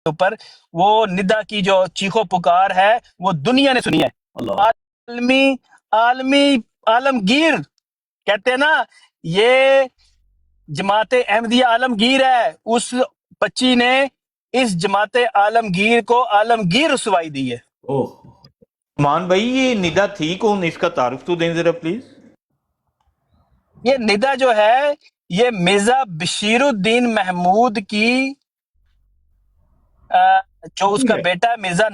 اوپر وہ ندا کی جو چیخو پکار ہے وہ دنیا نے سنی ہے. عالمی عالمگیر کہتے ہیں نا، یہ جماعت احمدیہ عالمگیر ہے. اس بچی نے اس جماعت عالمگیر کو عالمگیر رسوائی دی ہے. مان بھائی یہ ندا تھی کون؟ اس کا تعارف تو دیں ذرا پلیز. یہ ندا جو ہے یہ مرزا بشیر الدین محمود کی جو اس کا بیٹا ہے مرزا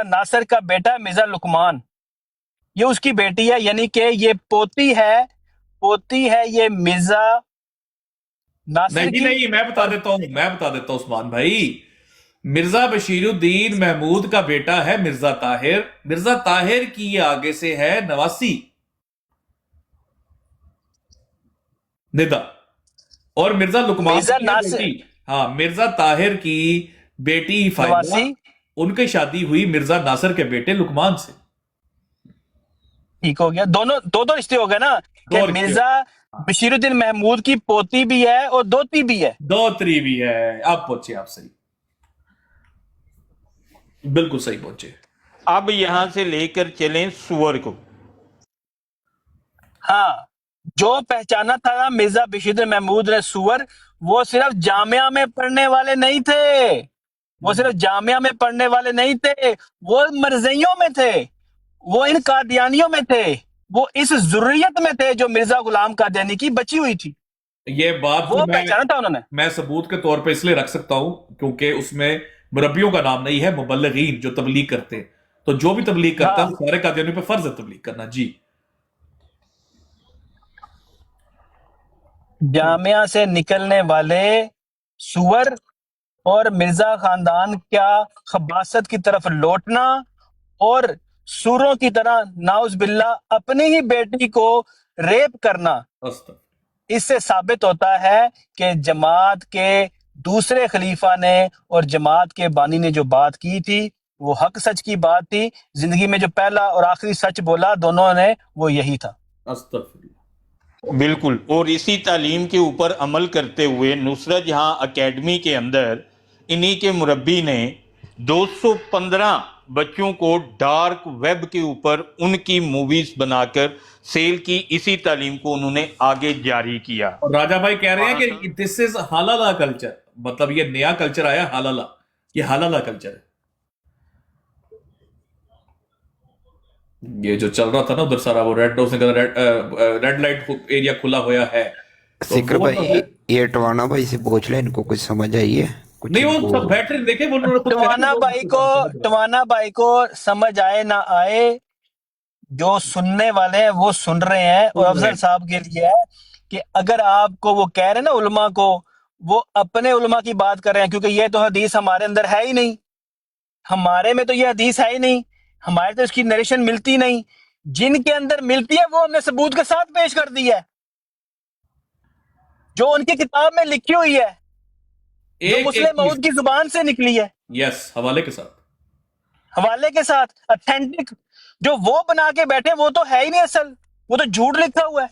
ناصر کا بیٹا ہے مرزا لقمان، یہ اس کی بیٹی ہے. یعنی کہ یہ پوتی ہے یہ مرزا ناصر کی. نہیں میں بتا دیتا ہوں عثمان بھائی. مرزا بشیر الدین محمود کا بیٹا ہے مرزا طاہر کی یہ آگے سے ہے نواسی ندا، اور مرزا لقمان مرزا طاہر کی بیٹی فائدہ، ان کی شادی ہوئی مرزا ناصر کے بیٹے لقمان سے. ٹھیک ہو گیا، دو رشتے ہو گئے نا، کہ مرزا بشیر الدین محمود کی پوتی بھی ہے اور دوتری بھی ہے. آپ پہنچے، آپ صحیح، بالکل صحیح پہنچے. اب یہاں سے لے کر چلیں سور کو. ہاں، جو پہچانا تھا نا مرزا بشیر الدین محمود نے سور، وہ صرف جامعہ میں پڑھنے والے نہیں تھے، وہ مرزائیوں میں تھے، وہ ان قادیانیوں میں تھے، وہ اس ذریت میں تھے جو مرزا غلام قادیانی کی بچی ہوئی تھی. یہ بات وہ پہچانا تھا انہوں نے. میں ثبوت کے طور پہ اس لیے رکھ سکتا ہوں کیونکہ اس میں مربیوں کا نام نہیں ہے، مبلغین جو تبلیغ کرتے ہیں. تو جو بھی تبلیغ کرتا ہے وہ سارے قادیانیوں پہ فرض ہے تبلیغ کرنا. جی، جامعہ سے نکلنے والے سور اور مرزا خاندان کا خباثت کی طرف لوٹنا اور سوروں کی طرح ناؤز باللہ اپنی ہی بیٹی کو ریپ کرنا، اس سے ثابت ہوتا ہے کہ جماعت کے دوسرے خلیفہ نے اور جماعت کے بانی نے جو بات کی تھی وہ حق سچ کی بات تھی. زندگی میں جو پہلا اور آخری سچ بولا دونوں نے وہ یہی تھا. بالکل. اور اسی تعلیم کے اوپر عمل کرتے ہوئے نصرت جہاں اکیڈمی کے اندر انہی کے مربی نے 215 بچوں کو ڈارک ویب کے اوپر ان کی موویز بنا کر سیل کی. اسی تعلیم کو انہوں نے آگے جاری کیا. راجہ بھائی کہہ رہے ہیں کہ دس از حلالہ کلچر، مطلب یہ نیا کلچر آیا حلالہ، یہ حلالہ کلچر ہے. یہ جو چل رہا تھا نا ادھر سارا وہ ریڈ لائٹ ایریا کھلا ہوا ہے. سکر بھائی یہ ٹوانا بھائی سے پوچھ لیں، ان کو کچھ سمجھ آئی ہے؟ نہیں وہ سب بیٹھ رہے دیکھیں، ٹوانا بھائی کو سمجھ آئے نہ آئے، جو سننے والے ہیں وہ سن رہے ہیں. اور افضل صاحب کے لیے ہے کہ اگر آپ کو وہ کہہ رہے ہیں نا علماء کو، وہ اپنے علماء کی بات کر رہے ہیں، کیونکہ یہ تو حدیث ہمارے اندر ہے ہی نہیں، ہمارے میں تو یہ حدیث ہے ہی نہیں، ہمارے تو اس کی نریشن ملتی نہیں. جن کے اندر ملتی ہے وہ ہم نے ثبوت کے ساتھ پیش کر دی ہے، جو ان کی کتاب میں لکھی ہوئی ہے، جو مسلم موعود کی زبان سے نکلی ہے. یس، حوالے کے ساتھ اتھینٹک. جو وہ بنا کے بیٹھے وہ تو ہے ہی نہیں اصل، وہ تو جھوٹ لکھا ہوا ہے.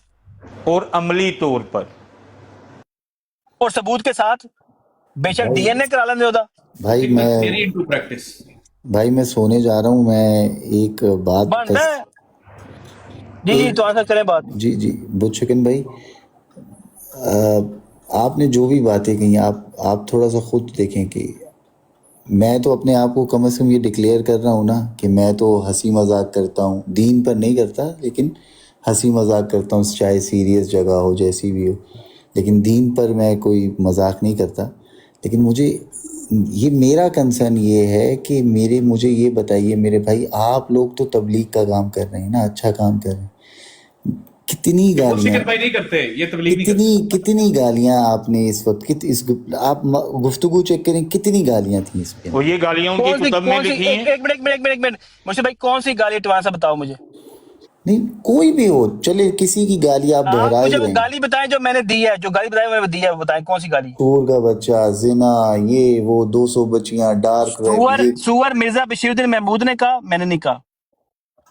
اور عملی طور پر اور ثبوت کے ساتھ، بے شک ڈی این اے کرا لینے ہوتا. بھائی میں سونے جا رہا ہوں. میں ایک بات جی تو آنسر کریں بات. جی بہت شکن بھائی، آپ نے جو بھی باتیں کہیں آپ تھوڑا سا خود دیکھیں کہ میں تو اپنے آپ کو کم از کم یہ ڈکلیئر کر رہا ہوں نا کہ میں تو ہنسی مذاق کرتا ہوں، دین پر نہیں کرتا لیکن ہنسی مذاق کرتا ہوں، چاہے سیریس جگہ ہو جیسی بھی ہو، لیکن دین پر میں کوئی مذاق نہیں کرتا. لیکن یہ میرا کنسرن یہ ہے کہ مجھے یہ بتائیے میرے بھائی، آپ لوگ تو تبلیغ کا کام کر رہے ہیں نا، اچھا کام کر رہے ہیں، کتنی گالیاں آپ نے اس وقت آپ گفتگو چیک کریں، کتنی گالیاں تھیں اس پہ. اور یہ گالیاں ان کی کتب میں لکھی ہیں. ایک منٹ مرشد بھائی، کون سی گالی ٹوان سا بتاؤ مجھے. نہیں کوئی بھی ہو چلے، کسی کی گالی آپ دہرا ہی رہے ہیں. گالی بتائیں جو میں نے دی ہے، جو گالی بتائی میں نے دی ہے، بتائیں کون سی گالی. سور کا بچہ، زنا، یہ وہ 200 بچیاں، ڈارک ویب. سور مرزا بشیر الدین محمود نے کہا، میں نے نہیں کہا.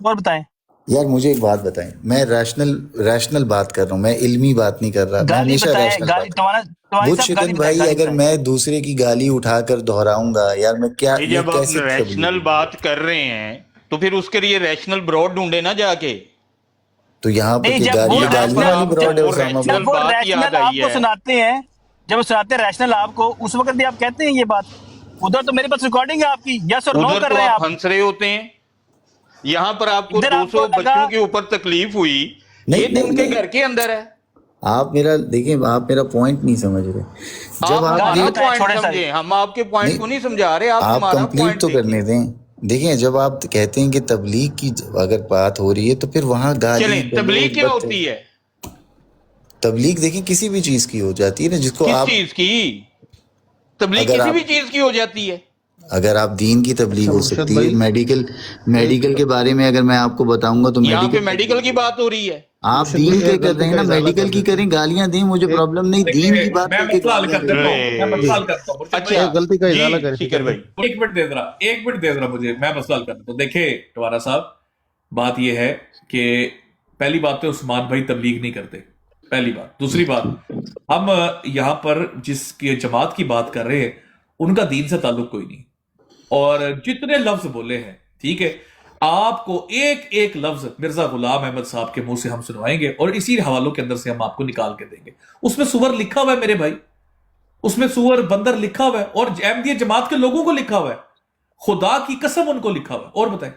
اور بتائیں. یار مجھے ایک بات بتائیں, میں ریشنل بات کر رہا ہوں, میں علمی بات نہیں کر رہا, میں گالی ہمیشہ بتائیں, ریشنل گالی بات. تمہاری بدھ صاحب گالی شکن بتائیں, بھائی, گالی اگر بتائیں. میں دوسرے کی گالی اٹھا کر دہراؤں گا یار, میں کیا, یہ جب آپ کیسے تبلیغ ریشنل ہوگی؟ بات کر رہے ہیں تو پھر اس کے لیے ریشنل براڈ ڈھونڈے نا جا کے. تو یہاں پہ نہیں, کہ جب وہ یہ یہاں گالی پر والی آپ کو براڈ ہے وہ اسامہ بھائی؟ ریشنل بات یاد آپ آئی کو ہے. سناتے ہیں, جب وہ سناتے ہیں ریشنل آپ کو, اس وقت بھی آپ کہتے ہیں یہ بات. ادھر تو میرے پاس ریکارڈنگ ہے آپ کی, یس اور نو ادھر کر تو رہے ہیں آپ آپ. ہنس رہے ہوتے ہیں, یہاں پر آپ کو ادھر آپ 200 لگا بچوں کے اوپر تکلیف ہوئی, یہ نہیں تو ان نہیں کے نہیں, گھر کے اندر ہے. آپ میرا دیکھیں, آپ میرا پوائنٹ نہیں سمجھ رہے. جب آپ آپ گالی ہمارا بتائیں پوائنٹ چھوڑے ساری. سمجھیں, ہم آپ کے پوائنٹ کو نہیں, نہیں سمجھا رہے, آپ آپ ہمارا کمپلیٹ پوائنٹ تو دیکھیں. کرنے دیں. دیکھیں, جب آپ کہتے ہیں کہ تبلیغ کی اگر بات ہو رہی ہے تو پھر وہاں گالی چلیں, تبلیغ گلوچ کیا ہوتی ہے؟ تبلیغ دیکھیں کسی بھی چیز کی ہو جاتی ہے نا, جس کو کس آپ, چیز کی تبلیغ؟ اگر کسی آپ بھی چیز کی ہو جاتی ہے. اگر آپ دین کی تبلیغ اچھا ہو مرشد سکتی ہے, بھائی, میڈیکل کے بارے میں اگر میں آپ کو بتاؤں گا تو یہاں پہ میڈیکل میڈیکل کی بات ہو رہی ہے. آپ مرشد دین بھائی کے ایک کر رہے غلطی ہیں کا نا, ازالہ میڈیکل کر کی دیتے کریں, ہیں. گالیاں دیں, مجھے ایک پرابلم نہیں, دین دیکھیے کی بات میں کر کے مسئلہ حل گالیاں کر دیں. دیتا ہوں, میں مسئلہ حل رے, کرتا ہوں مرشد بھائی. اچھا ایک غلطی کا جی ازالہ کریں سیکر فکر بھائی. بھائی. ایک منٹ دے ذرا مجھے, میں مسئلہ حل کر دیتا ہوں. دیکھیں ٹوارا صاحب, بات یہ ہے کہ پہلی بات تو عثمان بھائی تبلیغ نہیں کرتے, پہلی بات. دوسری بات, ہم یہاں پر جس کی جماعت کی بات کر رہے ہیں ان کا دین سے تعلق کوئی نہیں, اور جتنے لفظ بولے ہیں ٹھیک ہے, آپ کو ایک ایک لفظ مرزا غلام احمد صاحب کے منہ سے ہم سنوائیں گے, اور اسی حوالوں کے اندر سے ہم آپ کو نکال کے دیں گے. اس میں سور لکھا ہوا ہے میرے بھائی, اس میں سور بندر لکھا ہوا ہے, اور احمدیہ جماعت کے لوگوں کو لکھا ہوا ہے, خدا کی قسم ان کو لکھا ہوا ہے. اور بتائیں,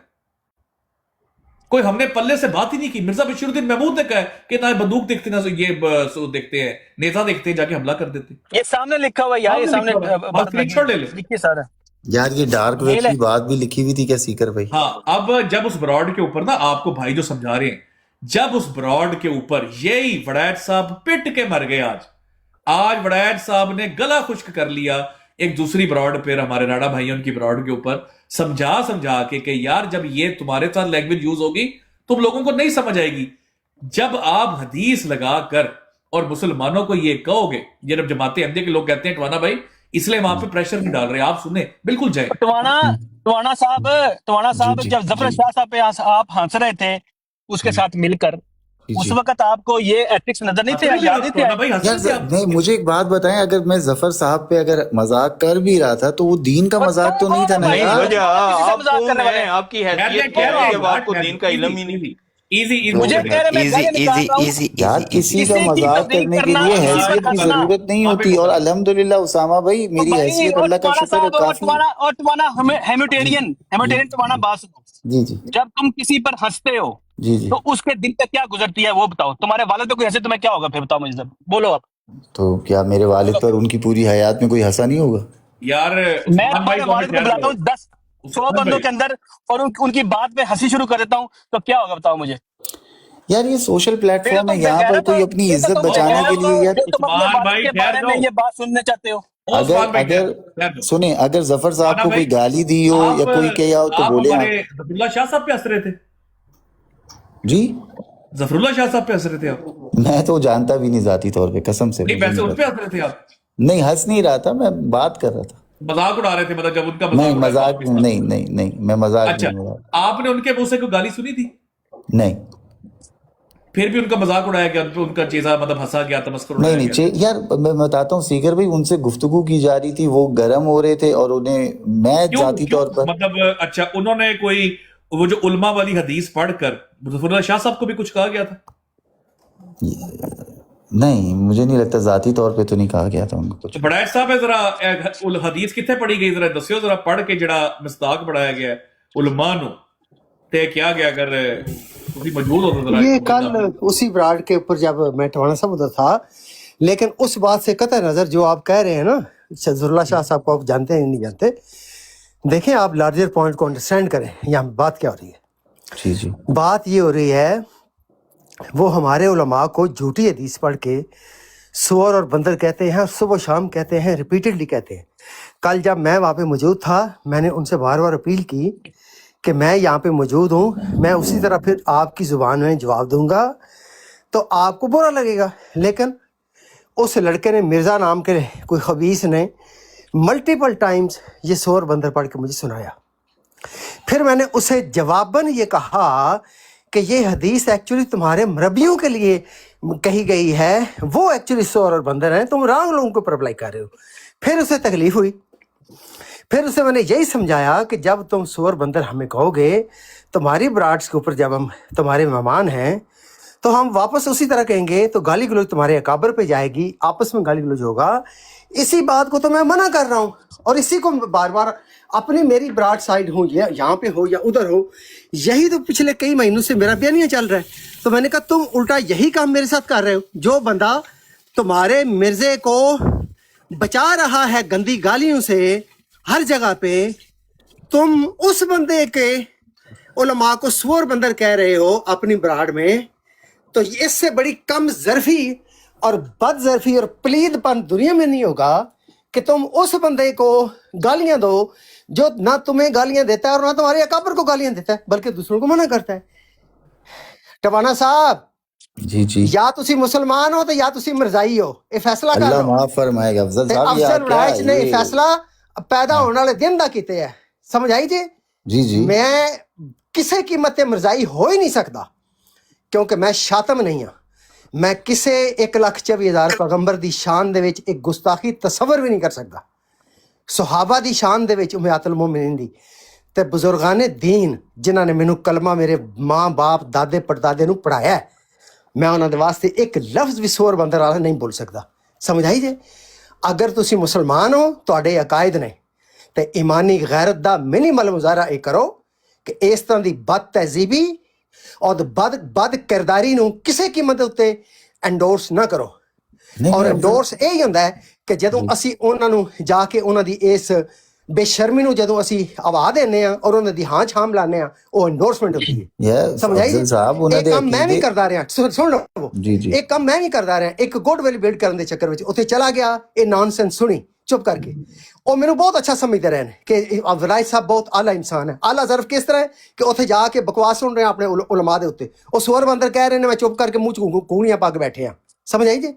کوئی ہم نے پلے سے بات ہی نہیں کی. مرزا بشیر الدین محمود نے کہا ہے کہ نہ بندوق دیکھتے نہ یہ دیکھتے ہیں, نیزہ دیکھتے ہیں, جا کے حملہ کر دیتے. یہ سامنے لکھا ہوا ہے یار, یہ آپ نے سامنے لکھا ہوا ہے, آپ بات اسکرین لگی شاٹ لے لیں. لکھیے سارا. یار یہ ڈارک یہ ویب لے, کی بات بھی لکھی ہوئی تھی کیا سیکر بھائی؟ ہاں, اب جب اس براڈ کے اوپر نا, آپ کو بھائی جو سمجھا رہے ہیں, جب اس براڈ کے اوپر یہی وڑائٹ صاحب پٹ کے مر گئے, آج وڑائٹ صاحب نے گلا خشک کر لیا ایک دوسری براڈ پہ, ہمارے راڑا بھائی ان کی براڈ کے اوپر سمجھا کے کہ یار جب یہ تمہارے ساتھ لینگویج یوز ہوگی تم لوگوں کو نہیں سمجھ آئے گی. جب آپ حدیث لگا کر اور مسلمانوں کو یہ کہو گے, یہ جب جماعت احمدیہ کے لوگ کہتے ہیں ٹوانا بھائی اس لیے وہاں پہ پریشر نہیں ڈال رہے, آپ سنیں بالکل جائیں. ٹوانا صاحب جی جب ظفر جی شاہ صاحب پہ آپ ہنس رہے تھے اس کے ساتھ مل کر, جی اس جی. وقت آپ کو یہ ایتھکس نظر نہیں ہنس تھے, رہے تھے یاد آپ, نہیں تھے ٹوانا آئے؟ بھائی ہنس یار رہے تھے آپ. نہیں, مجھے ایک بات بتائیں, اگر میں ظفر صاحب پہ اگر مذاق کر بھی رہا تھا تو وہ دین کا اور مذاق تو نہیں تھا نا بھائی, نہیں یار. وجہ, کسی سے آپ مذاق کون کرنے والے ہیں, ہیں؟ آپ کی حیثیت کیا کون ہو ہے آپ؟ جب آپ کو دین کا علم ہی نہیں؟ مجھے کہہ رہے میں ایزی گالیاں نکال ایزی رہا ہوں, ایزی یار ایزی کسی ایزی. کا کسی کی مذاق تبلیغ کرنے کے کرنا, لیے کسی پر حیثیت کی ہنسنا. ضرورت نہیں آپ ایک ہوتی, اور بتا, الحمدللہ اسامہ بھائی تو میری بھائی, حیثیت اور اللہ کا ٹوانا شکر ہے صاحب, کافی ہے. اور ٹوانا جی جی ہیمیٹیرین ٹوانا باس ہو, جی جی جب تم کسی پر ہنستے ہو جی جی. تو اس کے دل پہ کیا گزرتی ہے وہ بتاؤ. تمہارے والد پہ کوئی ہنسے تمہیں کیا ہوگا پھر بتاؤ مجھے, بولو آپ. تو کیا میرے والد پر ان کی پوری حیات میں کوئی ہنسا نہیں ہوگا؟ یار میں عثمان بھائی تمہارے دو منٹ والد کو ٹھہر بلاتا جاؤ. ہوں 100 عثمان بندوں بھائی, کے اندر, اور ان کی بات پہ ہنسی شروع کر دیتا ہوں, تو کیا ہوگا بتاؤ مجھے. یار یہ سوشل پلیٹ پھر فارم ہے, تم یہاں پر بغیرت ہو, کوئی اپنی پھر تو عزت تم بچانے کے بغیرت ہو لیے یار جو تم اپنے عثمان والد بھائی کے ٹھہر بارے میں جاؤ, یہ بات سننا چاہتے ہو. او عثمان بھائی اگر ٹھہر جاؤ. سنیں, اگر ظفر صاحب ٹوانا کو بھائی, کوئی گالی دی ہو یا کوئی کیا ہو تو آپ بولے ہمارے آپ. ظفر اللہ شاہ صاحب پہ ہنس رہے تھے, جی ظفر اللہ شاہ صاحب پہ ہنس رہے تھے آپ. میں تو جانتا بھی نہیں ذاتی طور پہ, قسم سے نہیں مجھے ویسے نہیں ان پہ پتا. ہنس رہے تھے آپ, نہیں ہنس نہیں رہا تھا, میں بات کر رہا تھا. مذاق اڑا رہے تھے, مطلب جب ان کا نہیں مذاق اڑایا تو آپ مذاق کے ساتھ. نہیں نہیں نہیں, میں مذاق اچھا, نہیں اڑا. آپ نے ان کے منہ سے کوئی گالی سنی تھی, نہیں پھر بھی ان کا مذاق اڑایا گیا, ان کا چیزا مطلب ہنسا گیا, تمسکر نہیں اڑایا گیا. یار میں بتاتا ہوں سیکر بھائی, ان سے گفتگو کی جا رہی تھی, وہ گرم ہو رہے تھے, اور انہیں میں ذاتی کیوں طور پر مطلب, اچھا انہوں نے کوئی وہ جو علماء والی حدیث پڑھ کر ظفر اللہ شاہ صاحب کو بھی کچھ کہا گیا تھا؟ نہیں, مجھے نہیں لگتا, ذاتی طور پہ تو نہیں کہا گیا تھا ان کو کچھ. تو بڑائے صاحب ہے, ذرا حدیث کتنے پڑھی گئی, ذرا دسیو, ذرا پڑھ کے جڑا مصداق بڑھایا گیا ہے علماء نو تے کیا گیا, اگر تسی موجود ہو تو ذرا یہ کل اسی براڈ کے اوپر جب میں ٹوانا صاحب ادھر تھا, لیکن اس بات سے قطع نظر جو آپ کہہ رہے ہیں نا, ظفر اللہ شاہ صاحب کو آپ جانتے ہیں نہیں جانتے, دیکھیں آپ لارجر پوائنٹ کو انڈرسٹینڈ کریں, یہاں بات کیا ہو رہی ہے. جی جی بات یہ ہو رہی ہے, وہ ہمارے علماء کو جھوٹی حدیث پڑھ کے سور اور بندر کہتے ہیں, صبح و شام کہتے ہیں, ریپیٹڈلی کہتے ہیں. کل جب میں وہاں پہ موجود تھا, میں نے ان سے بار بار اپیل کی کہ میں یہاں پہ موجود ہوں, میں اسی طرح پھر آپ کی زبان میں جواب دوں گا تو آپ کو برا لگے گا. لیکن اس لڑکے نے, مرزا نام کے کوئی خبیث نے, ملٹیپل ٹائمز یہ سور بندر پڑھ کے مجھے سنایا. پھر میں نے اسے جواباً یہ کہا کہ یہ حدیث ایکچولی تمہارے مربیوں کے لیے کہی گئی ہے, وہ ایکچولی سور اور بندر ہیں, تم رانگ لوگوں کو پر اپلائی کر رہے ہو. پھر اسے تکلیف ہوئی, پھر اسے میں نے یہی سمجھایا کہ جب تم سور بندر ہمیں کہو گے تمہاری براڈس کے اوپر, جب ہم تمہارے مہمان ہیں تو ہم واپس اسی طرح کہیں گے, تو گالی گلوچ تمہارے اکابر پہ جائے گی, آپس میں گالی گلوچ ہوگا. اسی بات کو تو میں منع کر رہا ہوں, اور اسی کو بار بار اپنی میری براڈ سائڈ ہو یا یہاں پہ ہو یا ادھر ہو, یہی تو پچھلے کئی مہینوں سے میرا بیانیہ چل رہا ہے. تو میں نے کہا تم الٹا یہی کام میرے ساتھ کر رہے ہو. جو بندہ تمہارے مرزے کو بچا رہا ہے گندی گالیوں سے ہر جگہ پہ, تم اس بندے کے علماء کو سور بندر کہہ رہے ہو اپنی براڈ میں, تو اس سے بڑی کم ظرفی اور بد ظرفی اور پلید پن دنیا میں نہیں ہوگا کہ تم اس بندے کو گالیاں دو جو نہ تمہیں گالیاں دیتا ہے اور نہ تمہارے اکابر کو گالیاں دیتا ہے, بلکہ دوسروں کو منع کرتا ہے. ٹوانا صاحب, جی جی, یا تسی مسلمان ہو تو یا تسی مرزائی ہو, یہ فیصلہ کر اللہ لو. معاف فرمائے گا. افضل تے صاحب یہ افضل کیا وڑائچ نے یہ یہ فیصلہ پیدا ہونے والے دن دا کیتے ہے, سمجھ آئی جی. جی جی میں کسے قیمت مرزائی ہو ہی نہیں سکتا, کیونکہ میں شاتم نہیں ہوں. میں کسے 1,24,000 پیغمبر دی شان دے وچ ایک گستاخی تصور بھی نہیں کر سکتا. صحابہ دی شان دے وچ امیات المومنین دی تے بزرگان دین جنہاں نے مینوں کلمہ میرے ماں باپ دادے پڑدادے نو پڑھایا ہے, میں انہاں دے واسطے ایک لفظ بھی سور بندر والا نہیں بول سکتا. سمجھ آئی جے. اگر تسی مسلمان ہو تواڈے عقائد نے تے ایمانی غیرت دا منیمل مظاہرہ یہ کرو کہ اس طرح دی بد تہذیبی اور بد کرداری نو کسے قیمت اتے انڈورس نہ کرو. نہیں اور میں انڈورس یہی ہوندا ہے کہ جدوں اسی انہاں نو جا کے انہاں دی اس بے شرمی نو جدوں اسی ہوا دینے ہاں اور انہاں دی ہاں چھام لانے ہاں, وہ انڈورسمنٹ ہوتی ہے. یہ سمجھ آئی افضل صاحب انہوں ایک دے کام میں بھی عقیدے. کردا رہا, سن لو, جی جی ایک کام میں بھی کردا رہا, ایک گڈ ول بلڈ کرن دے چکر وچ اوتھے چلا گیا, یہ نان سینس سنی چپ کر کے. وہ میرے بہت اچھا سمجھتے رہے کہ ولائد صاحب بہت اعلیٰ انسان ہے. اعلیٰ ظرف کس طرح ہے کہ اتنے جا کے بکواس سن رہے ہیں اپنے علماء دے اتنے, وہ سور بندر کہہ رہے ہیں, میں چپ کر کے منہ کونیاں پا کے بیٹھے ہیں. سمجھ آئی جی.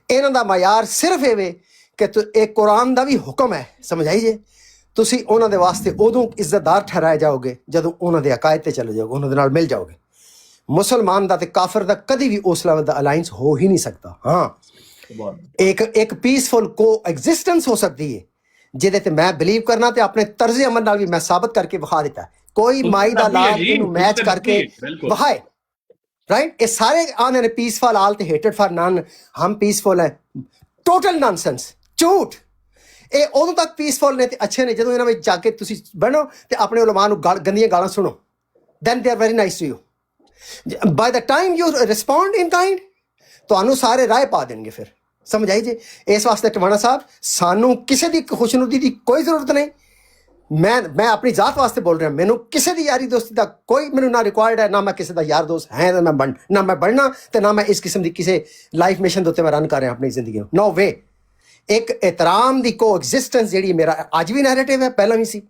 انہاں دا معیار صرف یہ کہ ایک قرآن دا بھی حکم ہے. سمجھ آئی جی. تسی انہاں دے واسطے ادوں عزت دار ٹھہرائے جاؤ گے جدوں انہاں دے عقائد تے چلے جاؤ گے, انہاں دے نال مل جاؤ گے. مسلمان دا تے کافر دا کدی بھی اس لیول دا الائنس ہو ہی نہیں سکتا. ہاں ایک پیسفل کو ایگزسٹنس ہو سکتی ہے جہدے تے میں بلیو کرنا تے اپنے طرز عمل نال بھی میں ثابت کر کے وکھا دیتا ہے. کوئی مائی دا لال اینو میچ کر کے وکھائے, رائٹ. یہ سارے آنے نے پیسفل آل تے ہیٹڈ فار نان, ہم پیسفل ہیں, ٹوٹل نان سینس, جھوٹ. یہ ادوں تک پیسفل نے تے اچھے نے جدوں انہاں وچ جا کے تسی بنو تے اپنے علماء نو گندیاں گالاں سنو, then they are very nice to you. By the time you respond in kind تانوں سارے رائے پا دیں گے. پھر سمجھ آئی جی. اس واسطے ٹوانا صاحب سانوں کسی دی خوشنودی دی کوئی ضرورت نہیں. میں اپنی ذات واسطے بول رہا ہوں, مینوں کسی دی یاری دوستی دا کوئی مینوں نہ ریکوائرڈ ہے, نہ میں کسی دا یار دوست ہے نہ میں بننا, تے نہ میں اس قسم دی کسی لائف مشن دے میں رن کر رہا اپنی زندگی. نو وے. ایک احترام دی کو ایگزسٹنس جیڑی میرا اج بھی نیریٹو ہے, پہلا بھی سی,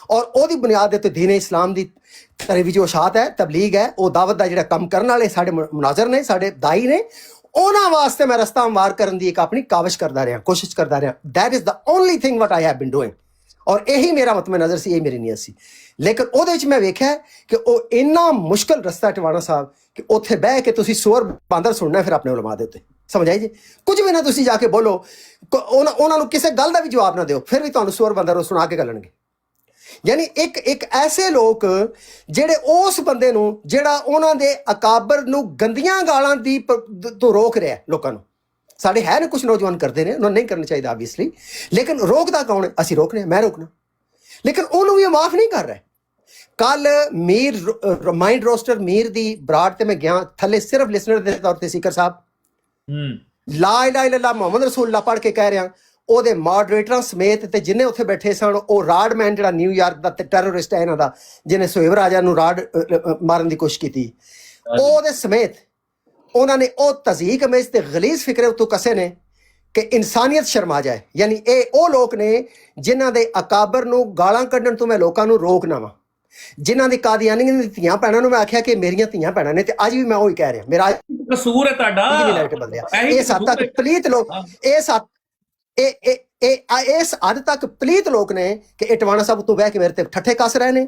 اور او دی بنیاد تے دین اسلام دی ترویج و اشاعت ہے, تبلیغ ہے, وہ دعوت دا جڑا کم کرن والے ساڈے مناظر نے, ساڈے دائی نے, انہاں واسطے میں رستہ ہموار کرن دی ایک اپنی کاوش کردا رہا, کوشش کردا رہا. That is the only thing what I have been doing, اور یہی میرا مطمع نظر سی, یہی میری نیت سی. لیکن وہ میں ویکھیا کہ وہ اتنا مشکل رستہ ہے ٹوانا صاحب کہ اتنے بہ کے تسی سور باندر سننا پھر اپنے علماء دے تے. سمجھ آئی جی. کچھ بھی نہ تسی جا کے بولو, انہاں نو کسے گل دا بھی جواب نہ دیو, پھر بھی تانوں سور باندر سنا کے گلن گے. یعنی ایک ایسے لوگ جڑے اس بندے نو جڑا انہاں دے اکابر نو گندیاں گالاں دی تو روک رہا ہے لوکاں نو. ساڈے ہے نا کچھ نوجوان کرتے ہیں, انہوں نہیں کرنا چاہیے آبویسلی, لیکن روکدا کون ہے؟ اسی روکنے, میں روکنا, لیکن انہوں بھی معاف نہیں کر رہے. کل میر مائنڈ روسٹر میر دی براڈ تے میں گیا, تھلے صرف لسنر دے طور تے سیکر صاحب لا الہ الا اللہ محمد رسول اللہ پڑھ کے کہہ رہے ہیں, او دے ماڈریٹراں سمیت تے جنہیں اتنے بیٹھے سن, او راڈ مین جڑا نیو یارک دا ٹیررسٹ ہے انہاں دا, جنہیں سہیب راجہ نو راڈ مارن دی کوشش کی, او دے سمیت انہوں نے او تضحیق میں تے غلیظ فکرے اتو کسے نے کہ انسانیت شرما جائے. یعنی اے او لوگ نے جنہاں دے اکابر نو گالاں کڈن تو میں لوکاں نو روکنا وا, جنہاں دی قادیانی دی تھیاں بہناں نو میں آکھیا کہ میریاں تھیاں بہناں نے, تے اج بھی میں وہی کہہ رہا, میرا قصور ہے تہاڈا. یہ ساتھ تک پلیت لوگ, ਇਸ ਹੱਦ ਤੱਕ ਪਲੀਤ ਲੋਕ ਨੇ ਕਿ ਇਹ ਟਵਾਣਾ ਸਾਹਿਬ ਤੋਂ ਬਹਿ ਕੇ ਮੇਰੇ ਤੇ ਠੱਠੇ ਕੱਸ ਰਹੇ ਨੇ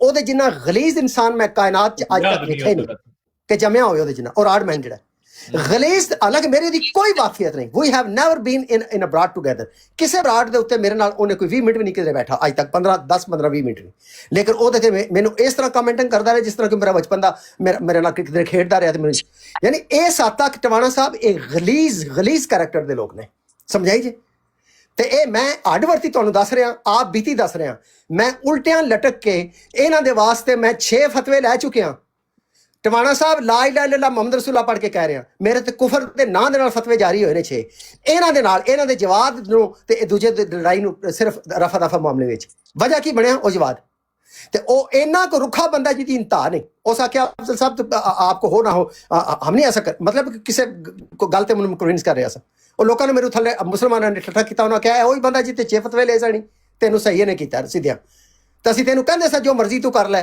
ਉਹਦੇ ਜਿੰਨਾ ਗਲੀਜ਼ ਇਨਸਾਨ ਮੈਂ ਕਾਇਨਾਤ 'ਚ ਅੱਜ ਤੱਕ ਦੇਖਿਆ ਹੀ ਨਹੀਂ ਕਿ ਜੰਮਿਆ ਹੋਵੇ ਉਹਦੇ ਜਿੰਨਾ। ਔਰ ਰਾਡਮੈਨ ਜਿਹੜਾ ਗਲੀਜ਼ ਹਾਲਾਂਕਿ ਮੇਰੇ ਦੀ ਕੋਈ ਵਾਕਫੀਅਤ ਨਹੀਂ, we have never been in abroad together. ਕਿਸੇ ਰਾਡ ਦੇ ਉੱਤੇ ਮੇਰੇ ਨਾਲ ਉਹਨੇ ਕੋਈ 20 ਮਿੰਟ ਵੀ ਨਹੀਂ ਕਿਤੇ ਬੈਠਾ ਅੱਜ ਤੱਕ, 10-15-20 ਮਿੰਟ ਨਹੀਂ। ਲੇਕਿਨ ਉਹਦੇ ਤੇ ਮੈਨੂੰ ਇਸ ਤਰ੍ਹਾਂ ਕਮੈਂਟਿੰਗ ਕਰਦਾ ਰਿਹਾ ਜਿਸ ਤਰ੍ਹਾਂ ਕਿ ਮੇਰਾ ਬਚਪਨ ਦਾ ਮੇਰੇ ਨਾਲ ਕਿਤੇ ਖੇਡਦਾ ਰਿਹਾ ਤੇ ਮੈਨੂੰ ਯਾਨੀ ਇਸ ਹੱਦ ਤੱਕ ਟਵਾਣਾ ਸਾਹਿਬ ਇਹ ਗਲੀਜ਼ ਕਰੈਕਟਰ ਦੇ ਲੋਕ ਨੇ, ਸਮਝਾਈ ਜੀ। ਤੇ ਇਹ ਮੈਂ ਹੱਡ ਵਰਤੀ ਤੁਹਾਨੂੰ ਦੱਸ ਰਿਹਾ, ਆਪ ਬੀਤੀ ਦੱਸ ਰਿਹਾ। ਮੈਂ ਉਲਟਿਆਂ ਲਟਕ ਕੇ ਇਹਨਾਂ ਦੇ ਵਾਸਤੇ ਮੈਂ 6 ਫਤਵੇ ਲੈ ਚੁੱਕਿਆ। ਟਵਾਣਾ ਸਾਹਿਬ ਲਾ ਇਲਾਹਾ ਇਲੱਲਾ ਮੁਹੰਮਦ ਰਸੂਲullah ਪੜ੍ਹ ਕੇ ਕਹਿ ਰਿਹਾ, ਮੇਰੇ ਤੇ ਕੁਫਰ ਦੇ ਨਾਂ ਦੇ ਨਾਲ ਫਤਵੇ ਜਾਰੀ ਹੋਏ ਨੇ 6। ਇਹਨਾਂ ਦੇ ਨਾਲ ਇਹਨਾਂ ਦੇ ਜਵਾਦ ਨੂੰ ਤੇ ਦੂਜੇ ਦੀ ਲੜਾਈ ਨੂੰ ਸਿਰਫ ਰਫਾ ਦਫਾ ਮਾਮਲੇ ਵਿੱਚ ਵਜ੍ਹਾ ਕੀ ਬਣਿਆ ਉਹ ਜਵਾਦ। ਤੇ ਉਹ ਇੰਨਾ ਕੋ ਰੁੱਖਾ ਬੰਦਾ ਜਿਹਦੀ ਇੰਤਹਾ ਨਹੀਂ। ਉਸ ਆਖਿਆ ਅਫਜ਼ਲ ਸਾਹਿਬ ਆਪ ਕੋ ਹੋ ਨਾ ਹੋ ਹਮ ਨਹੀਂ ਐਸਾ ਕਰ, ਮਤਲਬ ਕਿਸੇ ਗੱਲ ਤੇ ਮੈਨੂੰ ਕਨਵਿੰਸ ਕਰ ਰਿਹਾ ਸੀ। ਉਹ ਲੋਕਾਂ ਨੇ ਮੇਰੇ ਥੱਲੇ ਮੁਸਲਮਾਨਾਂ ਨੇ ਠੱਠਾ ਕੀਤਾ, ਉਹਨਾਂ ਕਿਹਾ ਉਹੀ ਬੰਦਾ ਜਿੱਤੇ 6 ਫਤਵੇ ਲੈ ਜਾਣੀ ਤੈਨੂੰ ਸਹੀ ਨੇ ਕੀਤਾ ਸਿੱਧਿਆ, ਤਾਂ ਅਸੀਂ ਤੈਨੂੰ ਕਹਿੰਦੇ ਸਾਂ ਜੋ ਮਰਜ਼ੀ ਤੂੰ ਕਰ ਲੈ।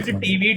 ZTV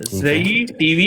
ZTV